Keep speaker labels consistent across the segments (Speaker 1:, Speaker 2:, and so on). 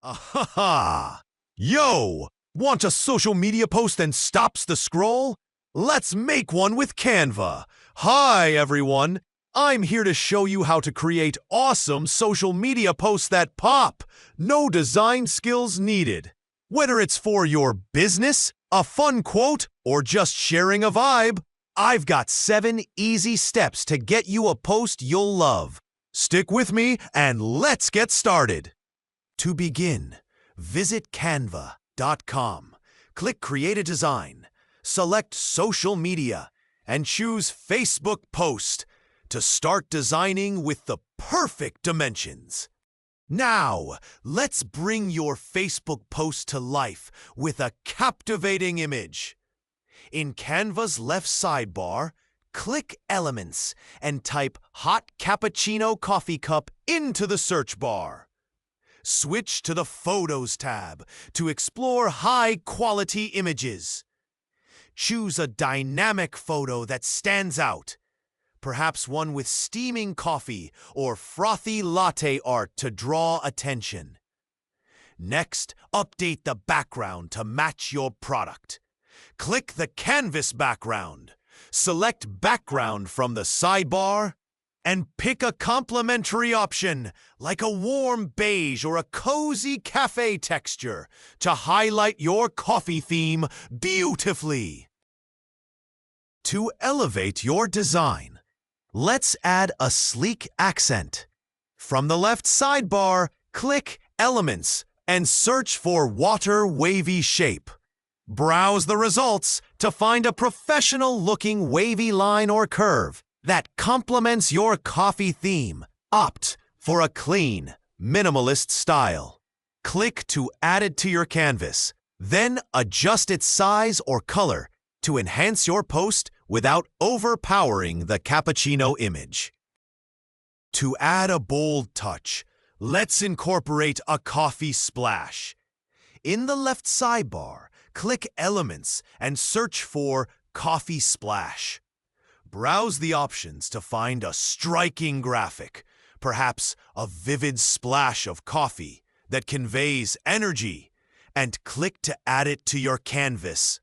Speaker 1: Ahaha! Yo! Want a social media post that stops the scroll? Let's make one with Canva. Hi, everyone. I'm here to show you how to create awesome social media posts that pop. No design skills needed. Whether it's for your business, a fun quote, or just sharing a vibe, I've got 7 easy steps to get you a post you'll love. Stick with me and let's get started. To begin, visit Canva.com. Click Create a Design, select Social Media, and choose Facebook Post to start designing with the perfect dimensions. Now, let's bring your Facebook post to life with a captivating image. In Canva's left sidebar, click Elements and type Hot Cappuccino Coffee Cup into the search bar. Switch to the Photos tab to explore high-quality images. Choose a dynamic photo that stands out, perhaps one with steaming coffee or frothy latte art to draw attention. Next, update the background to match your product. Click the canvas background, select Background from the sidebar, and pick a complementary option, like a warm beige or a cozy cafe texture, to highlight your coffee theme beautifully. To elevate your design, let's add a sleek accent. From the left sidebar, click Elements and search for Water Wavy Shape. Browse the results to find a professional-looking wavy line or curve that complements your coffee theme. Opt for a clean, minimalist style. Click to add it to your canvas, then adjust its size or color to enhance your post without overpowering the cappuccino image. To add a bold touch, let's incorporate a coffee splash. In the left sidebar, click Elements and search for Coffee Splash. Browse the options to find a striking graphic, perhaps a vivid splash of coffee that conveys energy, and click to add it to your canvas.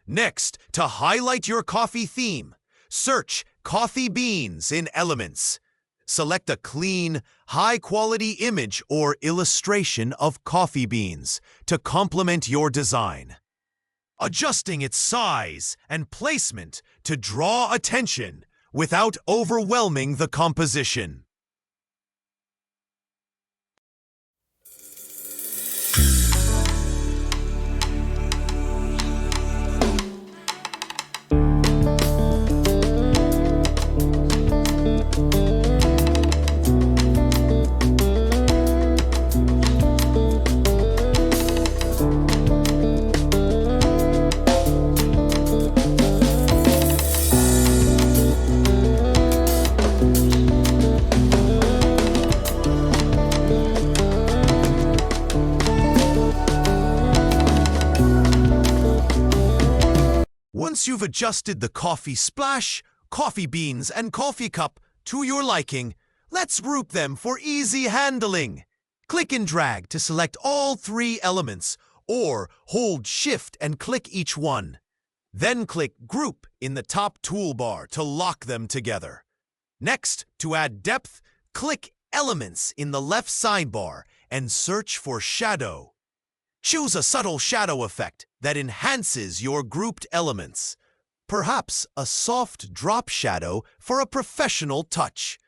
Speaker 1: Next, to highlight your coffee theme, search Coffee Beans in Elements. Select a clean, high-quality image or illustration of coffee beans to complement your design, adjusting its size and placement to draw attention without overwhelming the composition. Once you've adjusted the coffee splash, coffee beans, and coffee cup to your liking, let's group them for easy handling. Click and drag to select all 3 elements, or hold Shift and click each one. Then click Group in the top toolbar to lock them together. Next, to add depth, click Elements in the left sidebar and search for Shadow. Choose a subtle shadow effect that enhances your grouped elements, perhaps a soft drop shadow for a professional touch.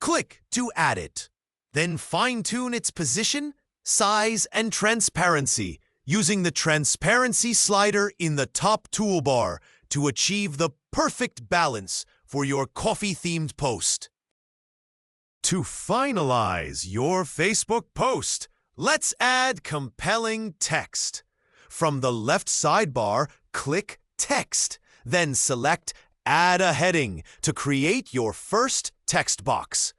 Speaker 1: Click to add it. Then fine-tune its position, size, and transparency using the transparency slider in the top toolbar to achieve the perfect balance for your coffee-themed post. To finalize your Facebook post, let's add compelling text. From the left sidebar, click Text, then select Add a Heading to create your first text box.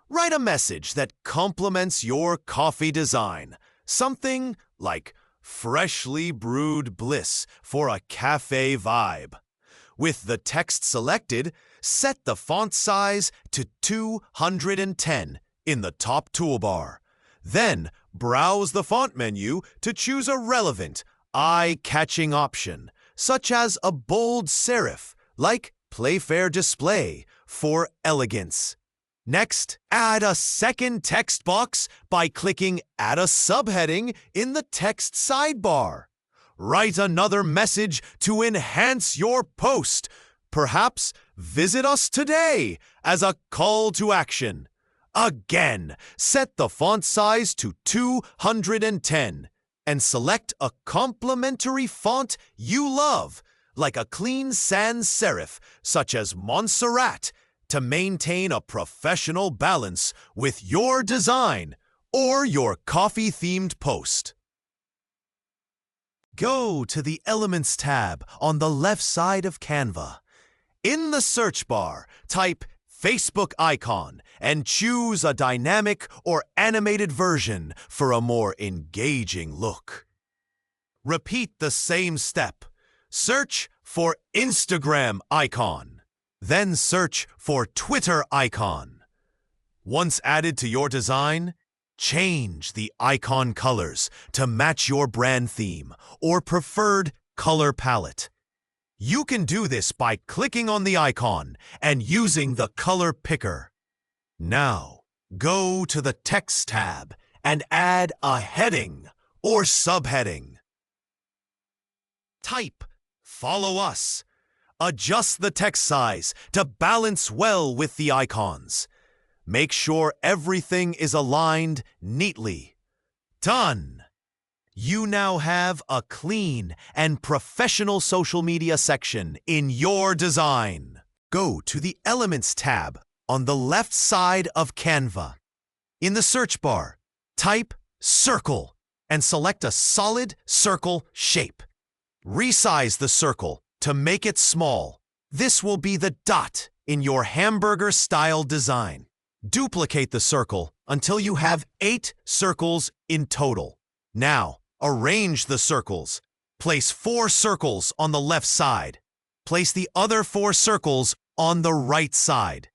Speaker 1: Write a message that complements your coffee design, something like Freshly Brewed Bliss for a cafe vibe. With the text selected, set the font size to 210 in the top toolbar. Then, browse the font menu to choose a relevant, eye-catching option, such as a bold serif, like Playfair Display, for elegance. Next, add a second text box by clicking Add a subheading in the text sidebar. Write another message to enhance your post. Perhaps visit us today as a call to action. Again, set the font size to 210 and select a complementary font you love, like a clean sans serif such as Montserrat, to maintain a professional balance with your design or your coffee-themed post. Go to the Elements tab on the left side of Canva. In the search bar, type Facebook icon and choose a dynamic or animated version for a more engaging look. Repeat the same step. Search for Instagram icon. Then search for Twitter icon. Once added to your design, change the icon colors to match your brand theme or preferred color palette. You can do this by clicking on the icon and using the color picker. Now, go to the Text tab and add a heading or subheading. Type "Follow us." Adjust the text size to balance well with the icons. Make sure everything is aligned neatly. Done! You now have a clean and professional social media section in your design. Go to the Elements tab on the left side of Canva. In the search bar, type "circle" and select a solid circle shape. Resize the circle to make it small. This will be the dot in your hamburger-style design. Duplicate the circle until you have 8 circles in total. Now, arrange the circles. Place 4 circles on the left side. Place the other 4 circles on the right side.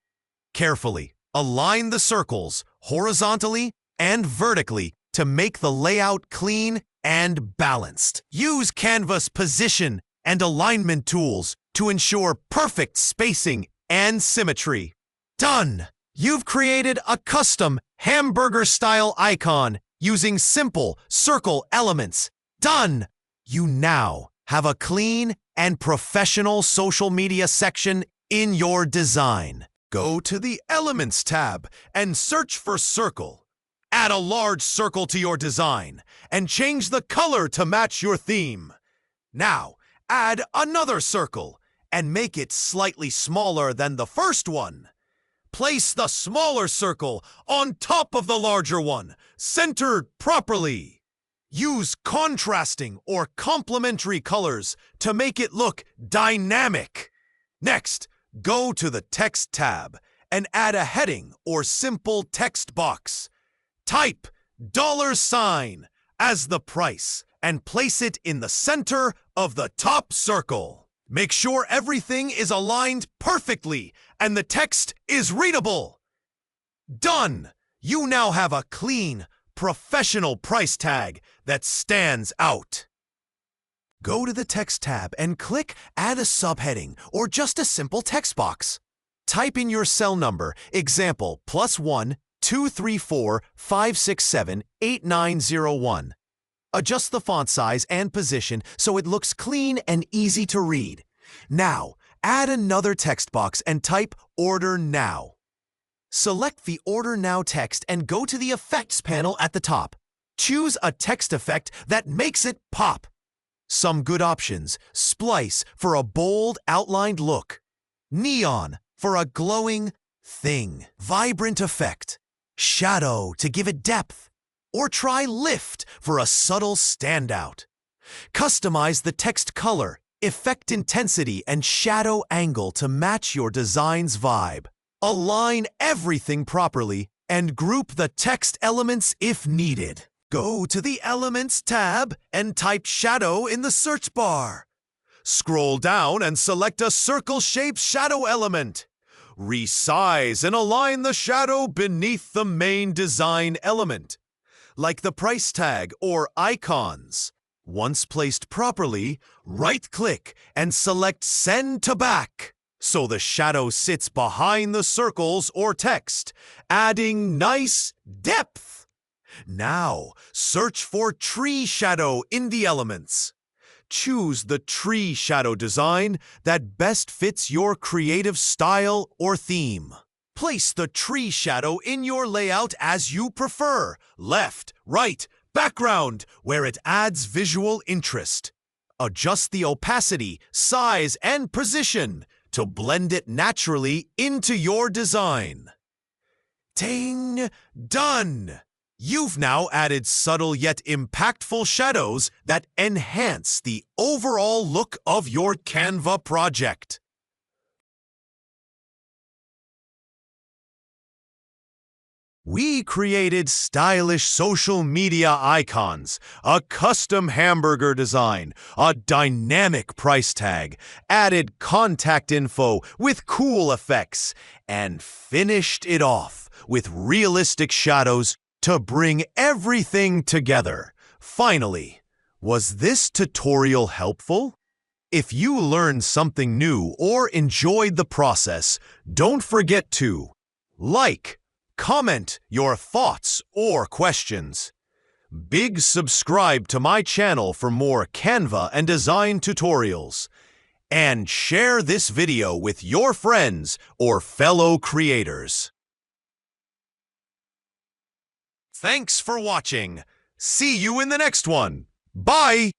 Speaker 1: Carefully align the circles horizontally and vertically to make the layout clean and balanced. Use Canva's position and alignment tools to ensure perfect spacing and symmetry. Done! You've created a custom hamburger-style icon using simple circle elements. Done! You now have a clean and professional social media section in your design. Go to the Elements tab and search for circle. Add a large circle to your design and change the color to match your theme. Now, add another circle and make it slightly smaller than the first one. Place the smaller circle on top of the larger one, centered properly. Use contrasting or complementary colors to make it look dynamic. Next, go to the Text tab and add a heading or simple text box. Type $sign as the price and place it in the center of the top circle. Make sure everything is aligned perfectly and the text is readable. Done! You now have a clean, professional price tag that stands out. Go to the Text tab and click Add a subheading or just a simple text box. Type in your cell number, example +1 234 567 8901. Adjust the font size and position so it looks clean and easy to read. Now, add another text box and type Order Now. Select the Order Now text and go to the Effects panel at the top. Choose a text effect that makes it pop. Some good options: Splice for a bold outlined look, Neon for a glowing thing, Vibrant effect, Shadow to give it depth, or try Lift for a subtle standout. Customize the text color, effect intensity, and shadow angle to match your design's vibe. Align everything properly and group the text elements if needed. Go to the Elements tab and type Shadow in the search bar. Scroll down and select a circle-shaped shadow element. Resize and align the shadow beneath the main design element. like the price tag or icons. Once placed properly, right-click and select Send to Back, so the shadow sits behind the circles or text, adding nice depth. Now, search for tree shadow in the elements. Choose the tree shadow design that best fits your creative style or theme. Place the tree shadow in your layout as you prefer, left, right, background, where it adds visual interest. Adjust the opacity, size, and position to blend it naturally into your design. Ting! Done! You've now added subtle yet impactful shadows that enhance the overall look of your Canva project. We created stylish social media icons, a custom hamburger design, a dynamic price tag, added contact info with cool effects, and finished it off with realistic shadows to bring everything together. Finally, was this tutorial helpful? If you learned something new or enjoyed the process, don't forget to like, comment your thoughts or questions. Big subscribe to my channel for more Canva and design tutorials. And share this video with your friends or fellow creators. Thanks for watching. See you in the next one. Bye!